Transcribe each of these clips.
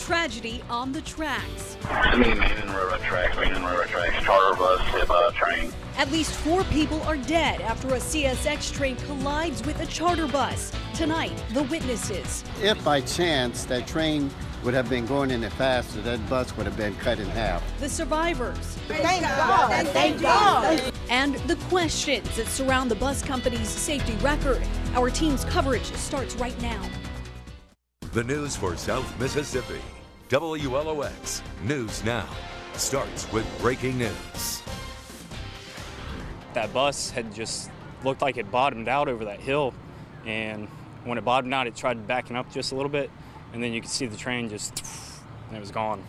tragedy on the tracks. Main and railroad tracks, charter bus, hit by a train. At least 4 people are dead after a CSX train collides with a charter bus. Tonight, the witnesses. If by chance that train would have been going any faster, that bus would have been cut in half. The survivors. Thank God. Thank God. And the questions that surround the bus company's safety record. Our team's coverage starts right now. The news for South Mississippi. WLOX News Now starts with breaking news. That bus had just looked like it bottomed out over that hill, and when it bottomed out, it tried backing up just a little bit, and then you could see the train just, and it was gone.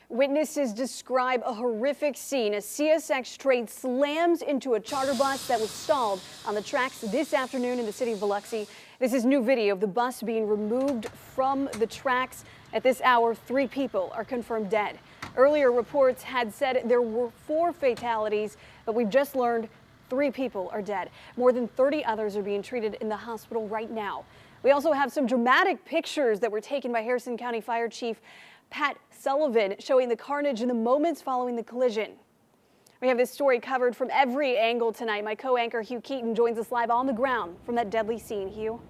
Witnesses describe a horrific scene. A CSX train slams into a charter bus that was stalled on the tracks this afternoon in the city of Biloxi. This is new video of the bus being removed from the tracks. At this hour, 3 people are confirmed dead. Earlier reports had said there were 4 fatalities, but we've just learned 3 people are dead. More than 30 others are being treated in the hospital right now. We also have some dramatic pictures that were taken by Harrison County Fire Chief Pat Sullivan showing the carnage in the moments following the collision. We have this story covered from every angle tonight. My co-anchor Hugh Keaton joins us live on the ground from that deadly scene. Hugh?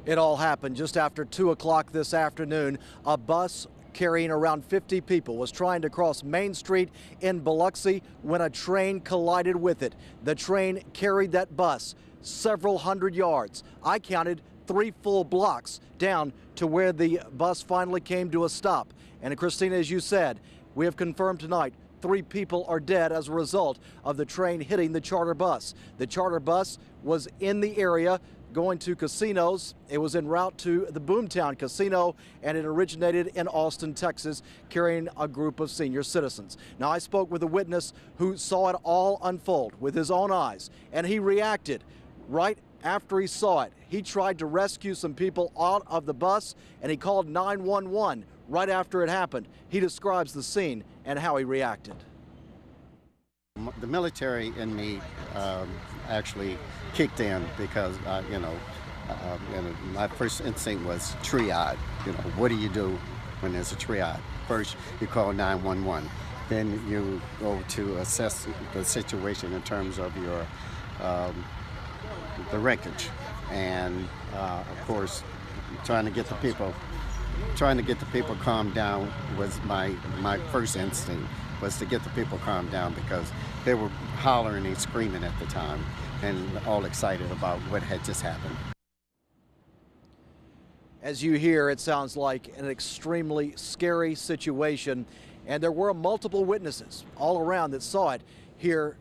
It all happened just after 2 o'clock this afternoon. A bus carrying around 50 people was trying to cross Main Street in Biloxi when a train collided with it. The train carried that bus several hundred yards. I counted 3 full blocks down to where the bus finally came to a stop. And Christina, as you said, we have confirmed tonight 3 people are dead as a result of the train hitting the charter bus. The charter bus was in the area going to casinos. It was en route to the Boomtown Casino, and it originated in Austin, Texas, carrying a group of senior citizens. Now, I spoke with a witness who saw it all unfold with his own eyes, and he reacted right after he saw it. He tried to rescue some people out of the bus, and he called 911 right after it happened. He describes the scene and how he reacted. The military in me actually kicked in because, my first instinct was triage. What do you do when there's a triage? First, you call 911. Then you go to assess the situation in terms of your the wreckage, and of course, trying to get the people calmed down was my first instinct, was to get the people calmed down because they were hollering and screaming at the time and all excited about what had just happened. As you hear, it sounds like an extremely scary situation, and there were multiple witnesses all around that saw it here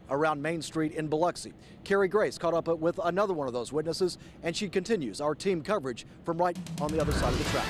around Main Street in Biloxi. Carrie Grace caught up with another one of those witnesses, and she continues our team coverage from right on the other side of the track.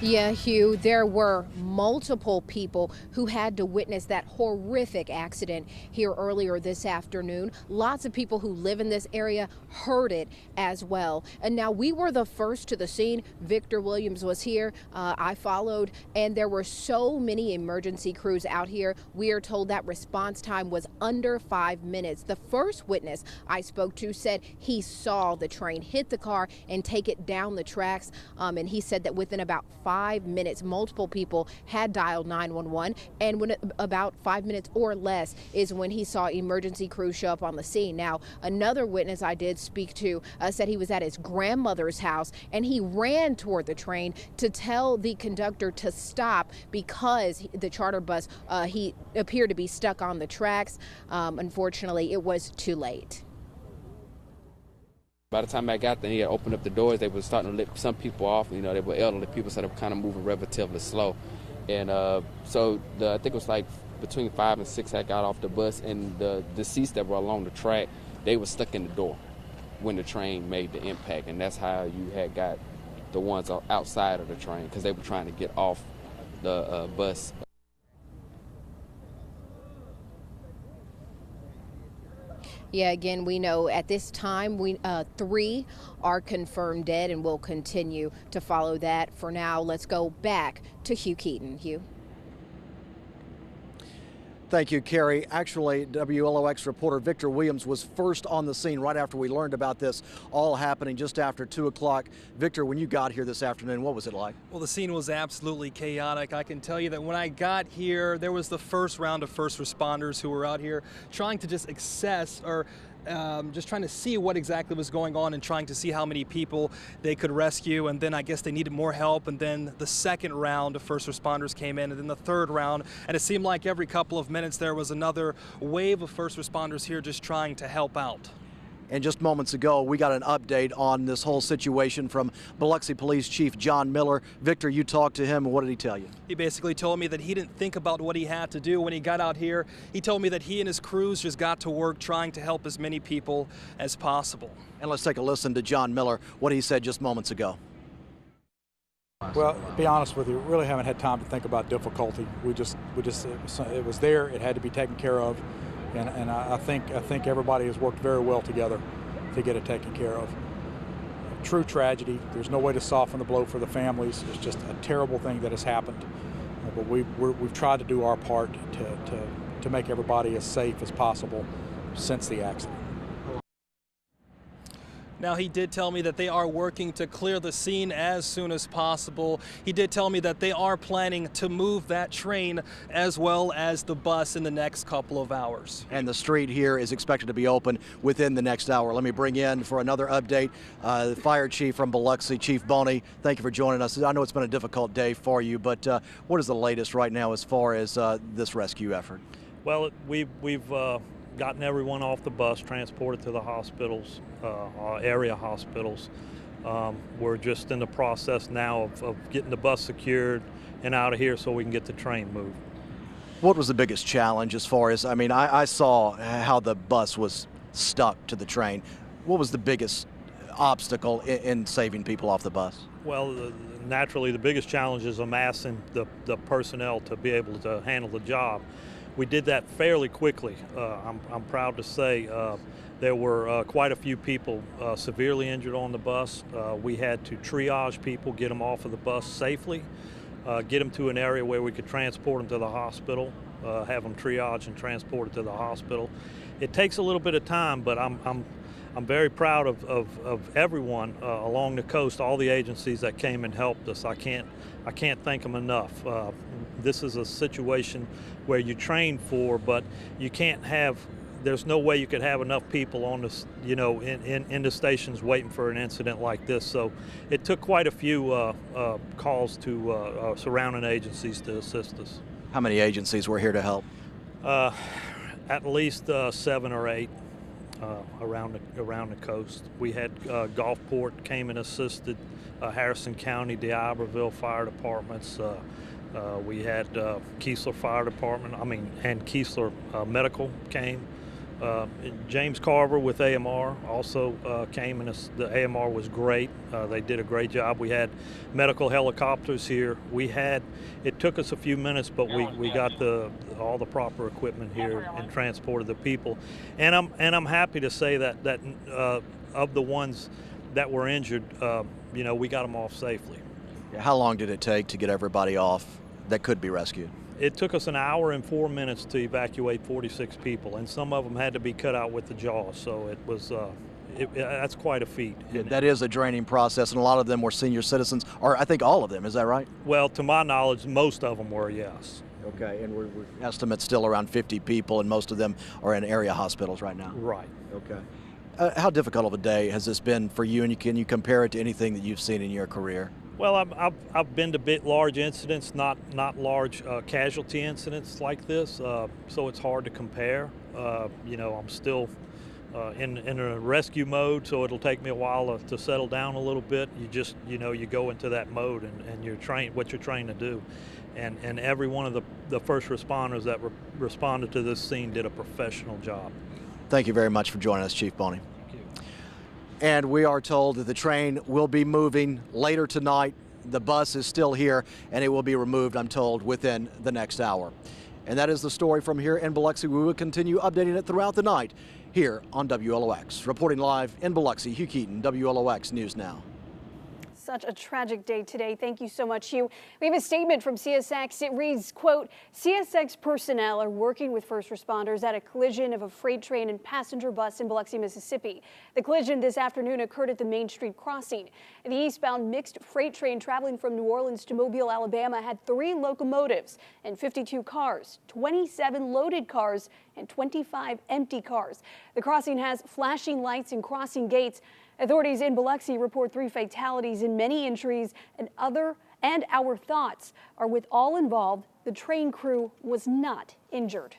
Yeah, Hugh, there were multiple people who had to witness that horrific accident here earlier this afternoon. Lots of people who live in this area heard it as well. And now we were the first to the scene. Victor Williams was here. I followed, and there were so many emergency crews out here. We are told that response time was under 5 minutes. The first witness I spoke to said he saw the train hit the car and take it down the tracks. And he said that within about 5 minutes, multiple people had dialed 911, and when about 5 minutes or less is when he saw emergency crews show up on the scene. Now, another witness I did speak to said he was at his grandmother's house and he ran toward the train to tell the conductor to stop because the charter bus, he appeared to be stuck on the tracks. Unfortunately, it was too late. By the time I got there, he had opened up the doors. They were starting to let some people off. They were elderly people, so they were kind of moving relatively slow. And I think it was like between 5 and 6 had got off the bus, and the seats that were along the track, they were stuck in the door when the train made the impact. And that's how you had got the ones outside of the train, because they were trying to get off the bus. Yeah, again, we know at this time 3 are confirmed dead, and we'll continue to follow that. For now, let's go back to Hugh Keaton. Hugh. Thank you, Carrie. Actually, WLOX reporter Victor Williams was first on the scene right after we learned about this all happening just after 2 o'clock. Victor, when you got here this afternoon, what was it like? Well, the scene was absolutely chaotic. I can tell you that when I got here, there was the first round of first responders who were out here trying to just assess or just trying to see what exactly was going on and trying to see how many people they could rescue. And then I guess they needed more help. And then the second round of first responders came in, and then the third round. And it seemed like every couple of minutes there was another wave of first responders here just trying to help out. And just moments ago, we got an update on this whole situation from Biloxi Police Chief John Miller. Victor, you talked to him, and what did he tell you? He basically told me that he didn't think about what he had to do when he got out here. He told me that he and his crews just got to work trying to help as many people as possible. And let's take a listen to John Miller, what he said just moments ago. Well, to be honest with you, really haven't had time to think about difficulty. It was there, it had to be taken care of. And I think everybody has worked very well together to get it taken care of. A true tragedy. There's no way to soften the blow for the families. It's just a terrible thing that has happened. But we've tried to do our part to make everybody as safe as possible since the accident. Now, he did tell me that they are working to clear the scene as soon as possible. He did tell me that they are planning to move that train as well as the bus in the next couple of hours. And the street here is expected to be open within the next hour. Let me bring in for another update the Fire Chief from Biloxi, Chief Boney. Thank you for joining us. I know it's been a difficult day for you, but what is the latest right now as far as this rescue effort? Well, we've gotten everyone off the bus, transported to the hospitals, area hospitals. We're just in the process now of getting the bus secured and out of here so we can get the train moved. What was the biggest challenge as far as, I saw how the bus was stuck to the train. What was the biggest obstacle in saving people off the bus? Well, naturally the biggest challenge is amassing the personnel to be able to handle the job. We did that fairly quickly. I'm proud to say there were quite a few people severely injured on the bus. We had to triage people, get them off of the bus safely, get them to an area where we could transport them to the hospital, have them triaged and transported to the hospital. It takes a little bit of time, but I'm very proud of everyone along the coast, all the agencies that came and helped us. I can't thank them enough. This is a situation where you train for, but you can't have, there's no way you could have enough people on this, in the stations waiting for an incident like this. So it took quite a few calls to surrounding agencies to assist us. How many agencies were here to help? At least 7 or 8 around the coast. We had Gulfport came and assisted, Harrison County, the Iberville Fire Departments. We had Keesler Fire Department, and Keesler Medical came. James Carver with AMR also came, and the AMR was great. They did a great job. We had medical helicopters here. It took us a few minutes, but we got all the proper equipment here and transported the people. And I'm happy to say that of the ones that were injured, we got them off safely. How long did it take to get everybody off that could be rescued? It took us 1 hour and 4 minutes to evacuate 46 people, and some of them had to be cut out with the jaws, so it was that's quite a feat. Yeah, that is a draining process, and a lot of them were senior citizens, or I think all of them, is that right? Well, to my knowledge, most of them were, yes. Okay, and we're estimates still around 50 people, and most of them are in area hospitals right now. Right. Okay. How difficult of a day has this been for you, and can you compare it to anything that you've seen in your career? Well, I've been to large incidents, not large casualty incidents like this, so it's hard to compare. I'm still in a rescue mode, so it'll take me a while to settle down a little bit. You just, you go into that mode and you're trained, what you're trained to do. And every one of the first responders that responded to this scene did a professional job. Thank you very much for joining us, Chief Boney. And we are told that the train will be moving later tonight. The bus is still here, and it will be removed, I'm told, within the next hour. And that is the story from here in Biloxi. We will continue updating it throughout the night here on WLOX. Reporting live in Biloxi, Hugh Keaton, WLOX News Now. Such a tragic day today. Thank you so much, Hugh. We have a statement from CSX. It reads, quote, CSX personnel are working with first responders at a collision of a freight train and passenger bus in Biloxi, Mississippi. The collision this afternoon occurred at the Main Street crossing. The eastbound mixed freight train traveling from New Orleans to Mobile, Alabama had 3 locomotives and 52 cars, 27 loaded cars, and 25 empty cars. The crossing has flashing lights and crossing gates. Authorities in Biloxi report 3 fatalities and many injuries, and our thoughts are with all involved. The train crew was not injured.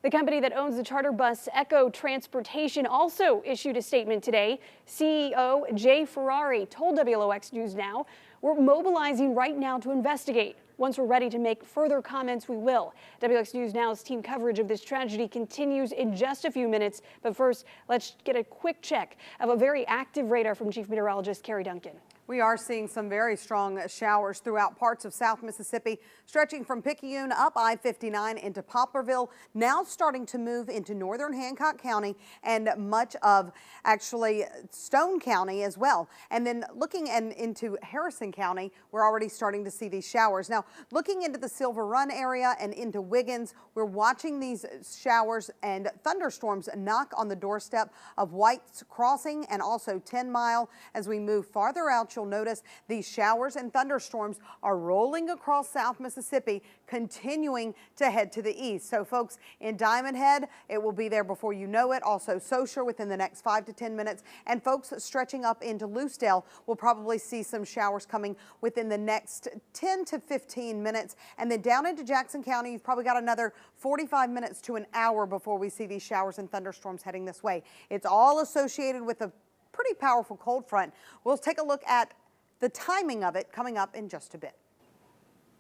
The company that owns the charter bus Echo Transportation also issued a statement today. CEO Jay Ferrari told WLOX News Now, we're mobilizing right now to investigate. Once we're ready to make further comments, we will. WLOX News Now's team coverage of this tragedy continues in just a few minutes. But first, let's get a quick check of a very active radar from Chief Meteorologist Carrie Duncan. We are seeing some very strong showers throughout parts of South Mississippi, stretching from Picayune up I-59 into Poplarville, now starting to move into northern Hancock County and much of actually Stone County as well. And then looking into Harrison County, we're already starting to see these showers. Now, looking into the Silver Run area and into Wiggins, we're watching these showers and thunderstorms knock on the doorstep of White's Crossing and also 10 Mile. As we move farther out, you'll notice these showers and thunderstorms are rolling across South Mississippi, continuing to head to the east. So folks in Diamond Head, it will be there before you know it. Also Saussure within the next 5 to 10 minutes. And folks stretching up into Loosedale will probably see some showers coming within the next 10 to 15 minutes. And then down into Jackson County, you've probably got another 45 minutes to an hour before we see these showers and thunderstorms heading this way. It's all associated with a pretty powerful cold front. We'll take a look at the timing of it coming up in just a bit.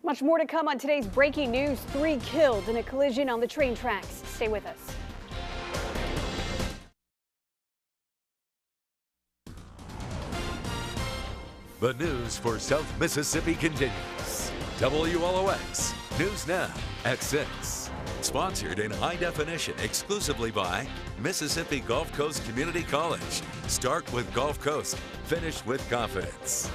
Much more to come on today's breaking news. 3 killed in a collision on the train tracks. Stay with us. The news for South Mississippi continues. WLOX News Now at 6. Sponsored in high definition exclusively by Mississippi Gulf Coast Community College. Start with Gulf Coast, finish with confidence.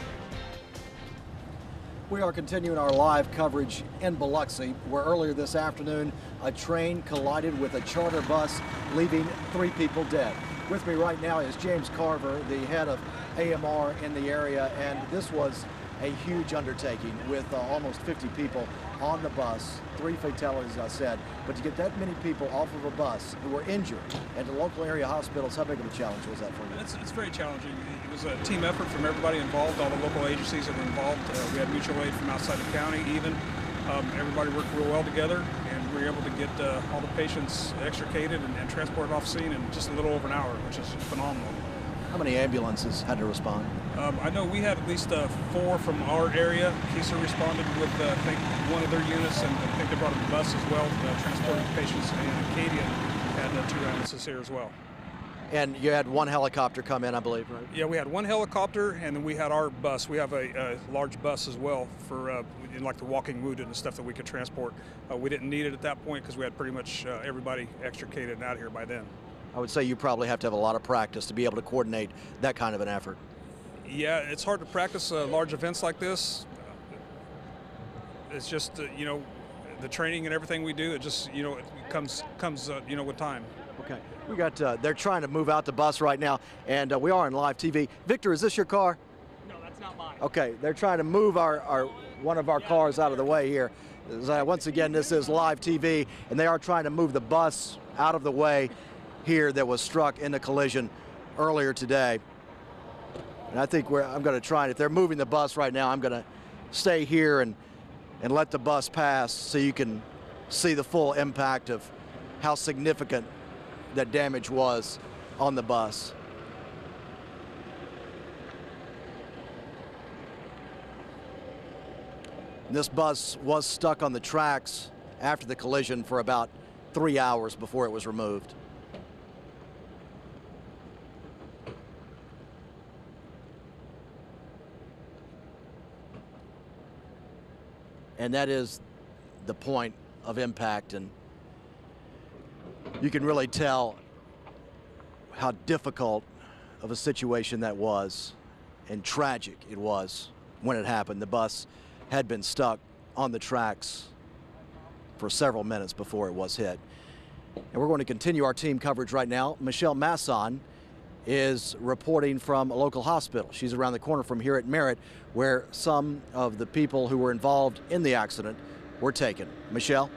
We are continuing our live coverage in Biloxi, where earlier this afternoon a train collided with a charter bus, leaving 3 people dead. With me right now is James Carver, the head of AMR in the area, and this was a huge undertaking with almost 50 people on the bus, 3 fatalities, as I said. But to get that many people off of a bus who were injured and to local area hospitals, how big of a challenge was that for you? It's very challenging. It was a team effort from everybody involved, all the local agencies that were involved. We had mutual aid from outside the county even. Everybody worked real well together, and we were able to get all the patients extricated and transported off scene in just a little over an hour, which is phenomenal. How many ambulances had to respond? I know we had at least 4 from our area. KISA responded with, I think, 1 of their units, and I think they brought a bus as well, transporting patients. And Acadia had 2 ambulances here as well. And you had 1 helicopter come in, I believe, right? Yeah, we had 1 helicopter, and then we had our bus. We have a large bus as well for like the walking wounded and stuff that we could transport. We didn't need it at that point because we had pretty much everybody extricated and out here by then. I would say you probably have to have a lot of practice to be able to coordinate that kind of an effort. Yeah, it's hard to practice large events like this. It's just, you know, the training and everything we do, it just, you know, it comes you know, with time. Okay, we got, they're trying to move out the bus right now, and we are on live TV. Victor, is this your car? No, that's not mine. Okay, they're trying to move one of our cars out of the way here. Once again, this is live TV, and they are trying to move the bus out of the way here that was struck in the collision earlier today. And I think I'm going to try, and if they're moving the bus right now, I'm going to stay here and let the bus pass so you can see the full impact of how significant that damage was on the bus. And this bus was stuck on the tracks after the collision for about 3 hours before it was removed. And that is the point of impact, and you can really tell how difficult of a situation that was. and tragic it was when it happened. The bus had been stuck on the tracks for several minutes before it was hit. And we're going to continue our team coverage right now. Michelle Masson is reporting from a local hospital. She's around the corner from here at Merritt, where some of the people who were involved in the accident were taken. Michelle?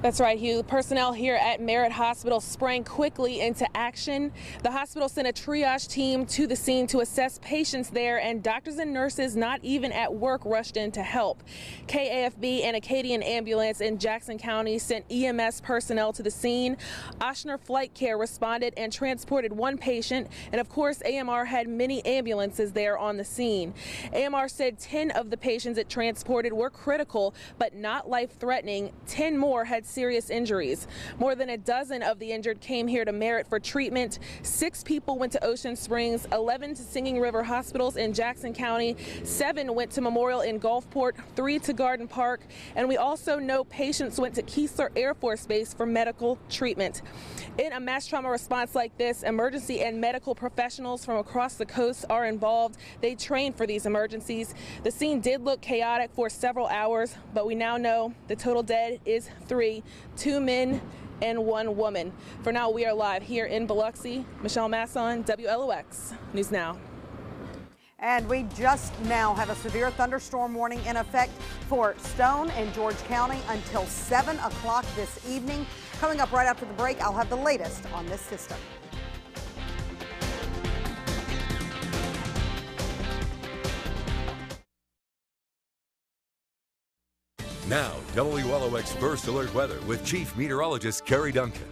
That's right, Hugh. Personnel here at Merritt Hospital sprang quickly into action. The hospital sent a triage team to the scene to assess patients there, and doctors and nurses not even at work rushed in to help. KAFB and Acadian Ambulance in Jackson County sent EMS personnel to the scene. Ochsner Flight Care responded and transported one patient, and of course AMR had many ambulances there on the scene. AMR said 10 of the patients it transported were critical but not life-threatening. 10 more had serious injuries. More than a dozen of the injured came here to Merritt for treatment. 6 people went to Ocean Springs, 11 to Singing River Hospitals in Jackson County, 7 went to Memorial in Gulfport, 3 to Garden Park, and we also know patients went to Keesler Air Force Base for medical treatment. In a mass trauma response like this, emergency and medical professionals from across the coast are involved. They train for these emergencies. The scene did look chaotic for several hours, but we now know the total dead is 3, 2 men and 1 woman. For now, we are live here in Biloxi. Michelle Masson, WLOX News Now. And we just now have a severe thunderstorm warning in effect for Stone and George County until 7 o'clock this evening. Coming up right after the break, I'll have the latest on this system. Now, WLOX First Alert Weather with Chief Meteorologist Carrie Duncan.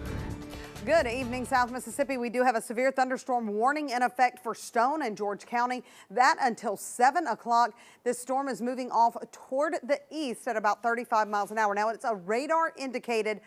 Good evening, South Mississippi. We do have a severe thunderstorm warning in effect for Stone and George County. That until 7 o'clock. This storm is moving off toward the east at about 35 miles an hour. Now, it's a radar indicated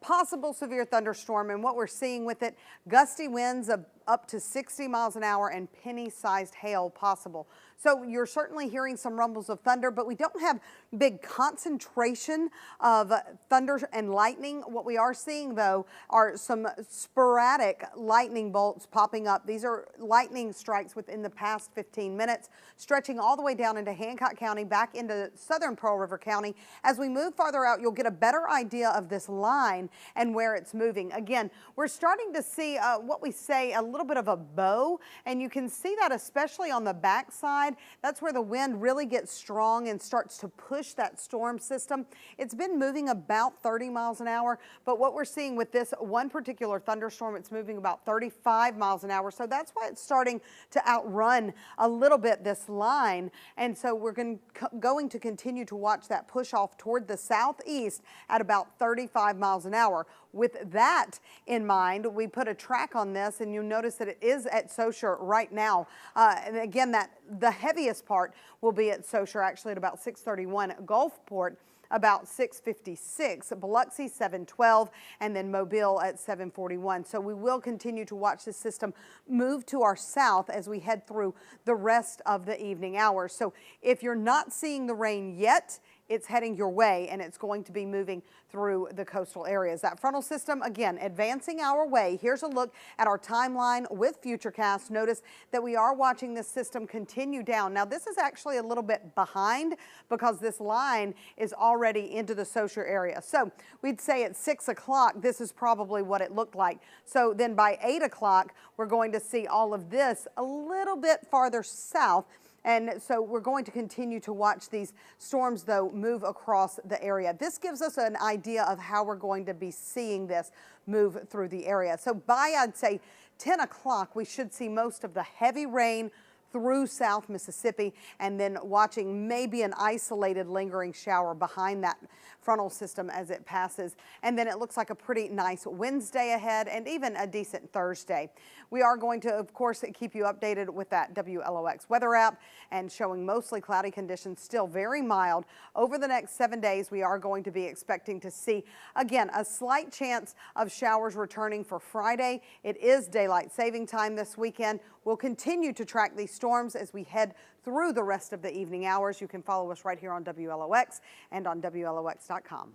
possible severe thunderstorm, and what we're seeing with it, gusty winds of up to 60 miles an hour and penny-sized hail possible. So you're certainly hearing some rumbles of thunder, but we don't have big concentration of thunder and lightning. What we are seeing, though, are some sporadic lightning bolts popping up. These are lightning strikes within the past 15 minutes, stretching all the way down into Hancock County, back into southern Pearl River County. As we move farther out, you'll get a better idea of this line and where it's moving. Again, we're starting to see what we say a little bit of a bow, and you can see that especially on the backside. That's where the wind really gets strong and starts to push that storm system. It's been moving about 30 miles an hour, but what we're seeing with this one particular thunderstorm, it's moving about 35 miles an hour. So that's why it's starting to outrun a little bit this line. And so we're going to continue to watch that push off toward the southeast at about 35 miles an hour. With that in mind, we put a track on this, and you'll notice that it is at Saussure right now. And again, the heaviest part will be at Saussure, actually at about 631, Gulfport about 656, Biloxi 712, and then Mobile at 741. So we will continue to watch this system move to our south as we head through the rest of the evening hours. So if you're not seeing the rain yet, it's heading your way, and it's going to be moving through the coastal areas. That frontal system, again, advancing our way. Here's a look at our timeline with Futurecast. Notice that we are watching this system continue down. Now, this is actually a little bit behind because this line is already into the Saussure area. So we'd say at 6 o'clock, this is probably what it looked like. So then by 8 o'clock, we're going to see all of this a little bit farther south. And so we're going to continue to watch these storms, though, move across the area. This gives us an idea of how we're going to be seeing this move through the area. So by, I'd say, 10 o'clock, we should see most of the heavy rain through South Mississippi, and then watching maybe an isolated lingering shower behind that frontal system as it passes. And then it looks like a pretty nice Wednesday ahead and even a decent Thursday. We are going to, of course, keep you updated with that WLOX weather app and showing mostly cloudy conditions, still very mild. Over the next 7 days, we are going to be expecting to see, again, a slight chance of showers returning for Friday. It is daylight saving time this weekend. We'll continue to track these storms as we head through the rest of the evening hours. You can follow us right here on WLOX and on WLOX.com.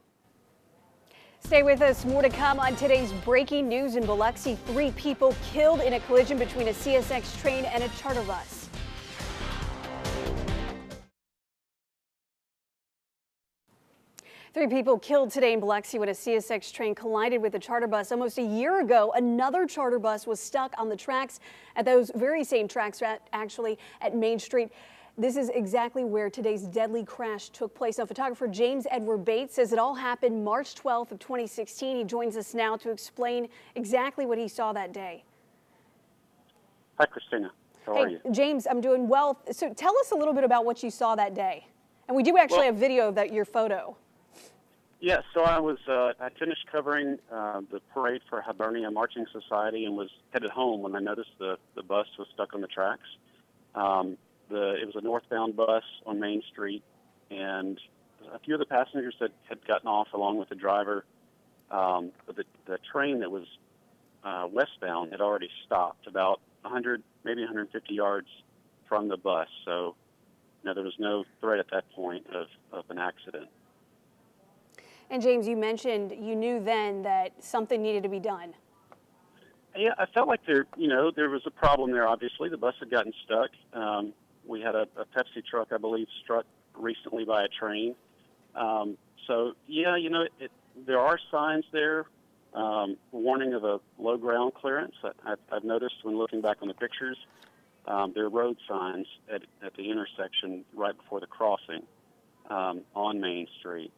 Stay with us. More to come on today's breaking news in Biloxi. 3 people killed in a collision between a CSX train and a charter bus. Three people killed today in Biloxi when a CSX train collided with a charter bus. Almost a year ago, another charter bus was stuck on the tracks at those very same tracks, actually at Main Street. This is exactly where today's deadly crash took place. Now, photographer James Edward Bates says it all happened March 12th of 2016. He joins us now to explain exactly what he saw that day. Hi, Christina. How are you? James, I'm doing well. So tell us a little bit about what you saw that day. And we do actually have video of your photo. Yeah, so I finished covering the parade for Hibernia Marching Society and was headed home when I noticed the bus was stuck on the tracks. It was a northbound bus on Main Street, and a few of the passengers had gotten off along with the driver. But the train that was westbound had already stopped about 100, maybe 150 yards from the bus. So, there was no threat at that point of an accident. And James, you mentioned you knew then that something needed to be done. Yeah, I felt like there was a problem there. Obviously, the bus had gotten stuck. We had a Pepsi truck, I believe, struck recently by a train. So, yeah, there are signs there, warning of a low ground clearance. I've noticed when looking back on the pictures, there are road signs at the intersection right before the crossing on Main Street.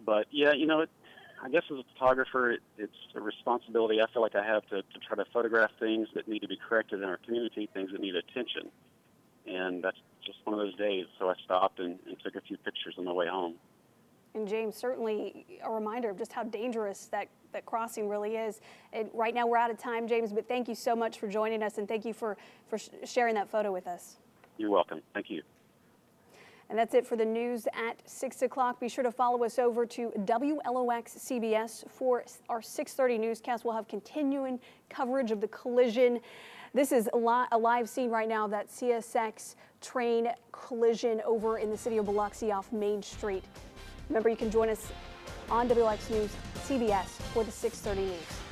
But, yeah, I guess as a photographer, it's a responsibility I feel like I have to try to photograph things that need to be corrected in our community, things that need attention. And that's just one of those days. So I stopped and took a few pictures on the way home. And James, certainly a reminder of just how dangerous that crossing really is. And right now we're out of time, James, but thank you so much for joining us, and thank you for sharing that photo with us. You're welcome. Thank you. And that's it for the news at 6 o'clock. Be sure to follow us over to WLOX CBS for our 6:30 newscast. We'll have continuing coverage of the collision. This is a live scene right now, that CSX train collision over in the city of Biloxi off Main Street. Remember, you can join us on WLOX News CBS for the 6:30 news.